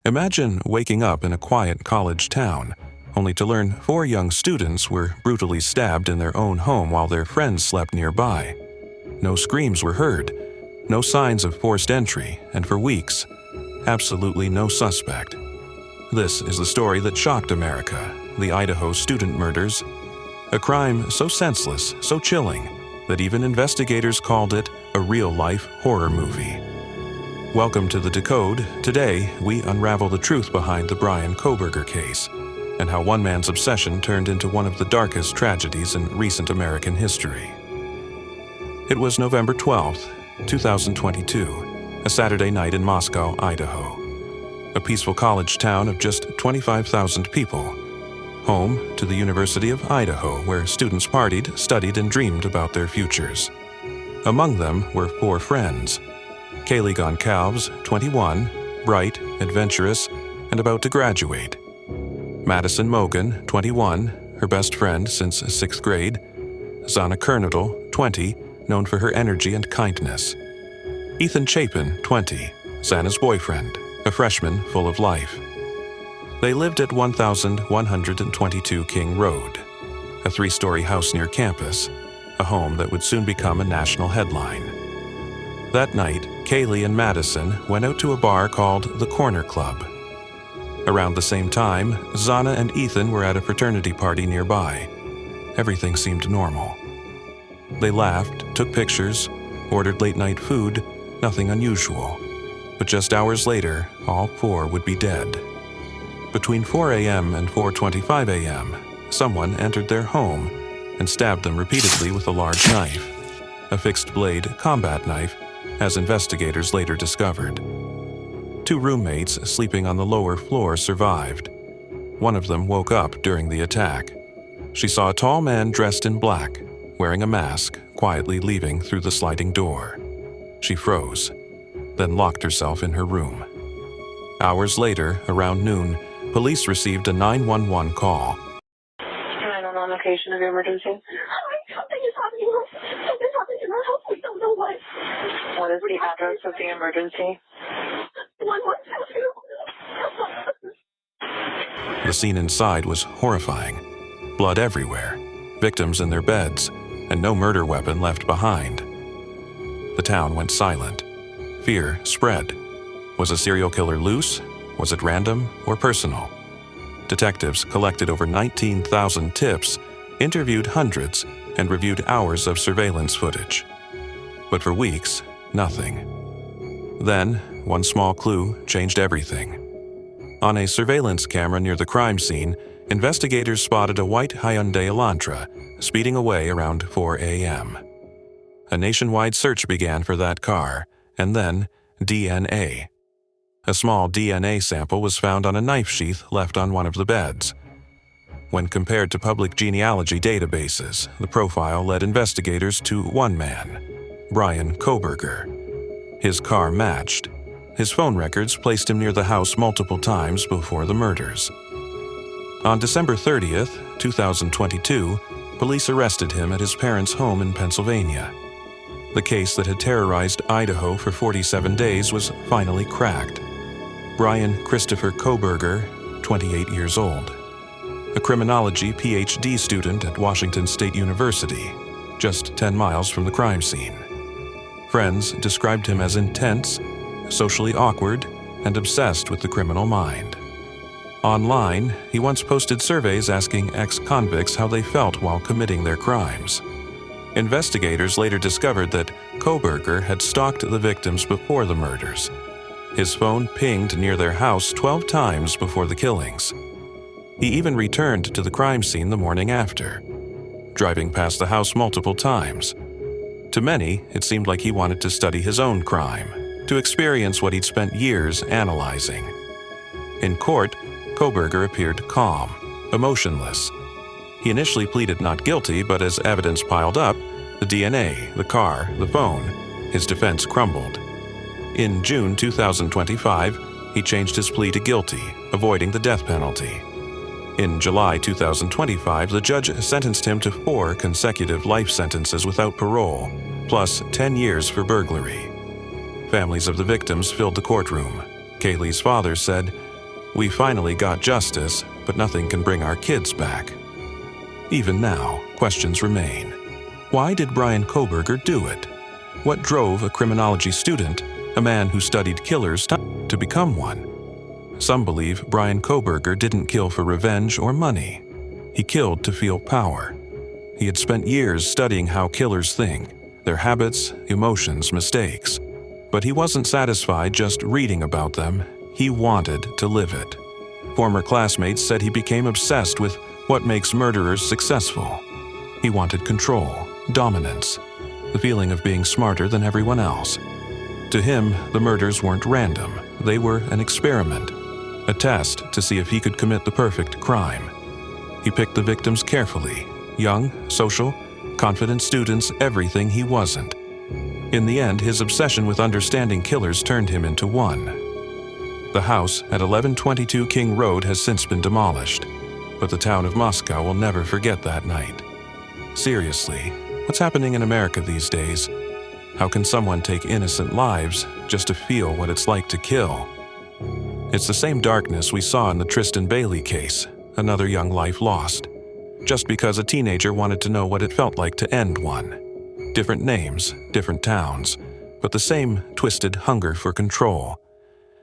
Imagine waking up in a quiet college town, only to learn 4 young students were brutally stabbed in their own home while their friends slept nearby. No screams were heard, no signs of forced entry, and for weeks, absolutely no suspect. This is the story that shocked America, the Idaho student murders. A crime so senseless, so chilling, that even investigators called it a real-life horror movie. Welcome to the Decode. Today, we unravel the truth behind the Bryan Kohberger case and how one man's obsession turned into one of the darkest tragedies in recent American history. It was November 12th, 2022, a Saturday night in Moscow, Idaho. A peaceful college town of just 25,000 people, home to the University of Idaho, where students partied, studied, and dreamed about their futures. Among them were 4 friends: Kaylee Goncalves, 21, bright, adventurous, and about to graduate; Madison Mogan, 21, her best friend since 6th grade; Zana Kernadel, 20, known for her energy and kindness; Ethan Chapin, 20, Zana's boyfriend, a freshman full of life. They lived at 1122 King Road, a 3-story house near campus, a home that would soon become a national headline. That night, Kaylee and Madison went out to a bar called the Corner Club. Around the same time, Zana and Ethan were at a fraternity party nearby. Everything seemed normal. They laughed, took pictures, ordered late-night food, nothing unusual. But just hours later, all 4 would be dead. Between 4 a.m. and 4:25 a.m., someone entered their home and stabbed them repeatedly with a large knife, a fixed-blade combat knife, as investigators later discovered. 2 roommates sleeping on the lower floor survived. One of them woke up during the attack. She saw a tall man dressed in black, wearing a mask, quietly leaving through the sliding door. She froze, then locked herself in her room. Hours later, around noon, police received a 911 call. 911 location of your emergency. Something is happening. Something's happening in our house. We don't know what. What is the address of the emergency? 1122. The scene inside was horrifying. Blood everywhere, victims in their beds, and no murder weapon left behind. The town went silent. Fear spread. Was a serial killer loose? Was it random or personal? Detectives collected over 19,000 tips, interviewed hundreds, and reviewed hours of surveillance footage. But for weeks, nothing. Then, one small clue changed everything. On a surveillance camera near the crime scene, investigators spotted a white Hyundai Elantra speeding away around 4 a.m. A nationwide search began for that car, and then DNA. A small DNA sample was found on a knife sheath left on one of the beds. When compared to public genealogy databases, the profile led investigators to one man, Bryan Kohberger. His car matched. His phone records placed him near the house multiple times before the murders. On December 30th, 2022, police arrested him at his parents' home in Pennsylvania. The case that had terrorized Idaho for 47 days was finally cracked. Bryan Christopher Kohberger, 28 years old, a criminology PhD student at Washington State University, just 10 miles from the crime scene. Friends described him as intense, socially awkward, and obsessed with the criminal mind. Online, he once posted surveys asking ex-convicts how they felt while committing their crimes. Investigators later discovered that Kohberger had stalked the victims before the murders. His phone pinged near their house 12 times before the killings. He even returned to the crime scene the morning after, driving past the house multiple times. To many, it seemed like he wanted to study his own crime, to experience what he'd spent years analyzing. In court, Kohberger appeared calm, emotionless. He initially pleaded not guilty, but as evidence piled up, the DNA, the car, the phone, his defense crumbled. In June 2025, he changed his plea to guilty, avoiding the death penalty. In July 2025, the judge sentenced him to 4 consecutive life sentences without parole, plus 10 years for burglary. Families of the victims filled the courtroom. Kaylee's father said, We finally got justice, but nothing can bring our kids back. Even now, questions remain. Why did Bryan Kohberger do it? What drove a criminology student, a man who studied killers, to become one? Some believe Bryan Kohberger didn't kill for revenge or money. He killed to feel power. He had spent years studying how killers think, their habits, emotions, mistakes. But he wasn't satisfied just reading about them. He wanted to live it. Former classmates said he became obsessed with what makes murderers successful. He wanted control, dominance, the feeling of being smarter than everyone else. To him, the murders weren't random. They were an experiment, a test to see if he could commit the perfect crime. He picked the victims carefully, young, social, confident students, everything he wasn't. In the end, his obsession with understanding killers turned him into one. The house at 1122 King Road has since been demolished, but the town of Moscow will never forget that night. Seriously, what's happening in America these days? How can someone take innocent lives just to feel what it's like to kill? It's the same darkness we saw in the Tristan Bailey case, another young life lost, just because a teenager wanted to know what it felt like to end one. Different names, different towns, but the same twisted hunger for control.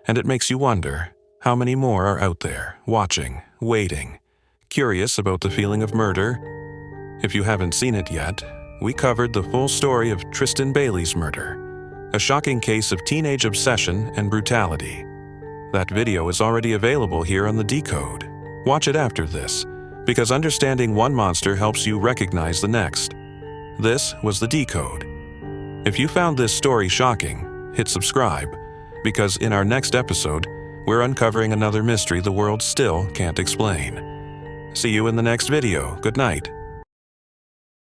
And it makes you wonder, how many more are out there, watching, waiting, curious about the feeling of murder? If you haven't seen it yet, we covered the full story of Tristan Bailey's murder, a shocking case of teenage obsession and brutality. That video is already available here on the Decode. Watch it after this, because understanding one monster helps you recognize the next. This was the Decode. If you found this story shocking, hit subscribe, because in our next episode, we're uncovering another mystery the world still can't explain. See you in the next video. Good night.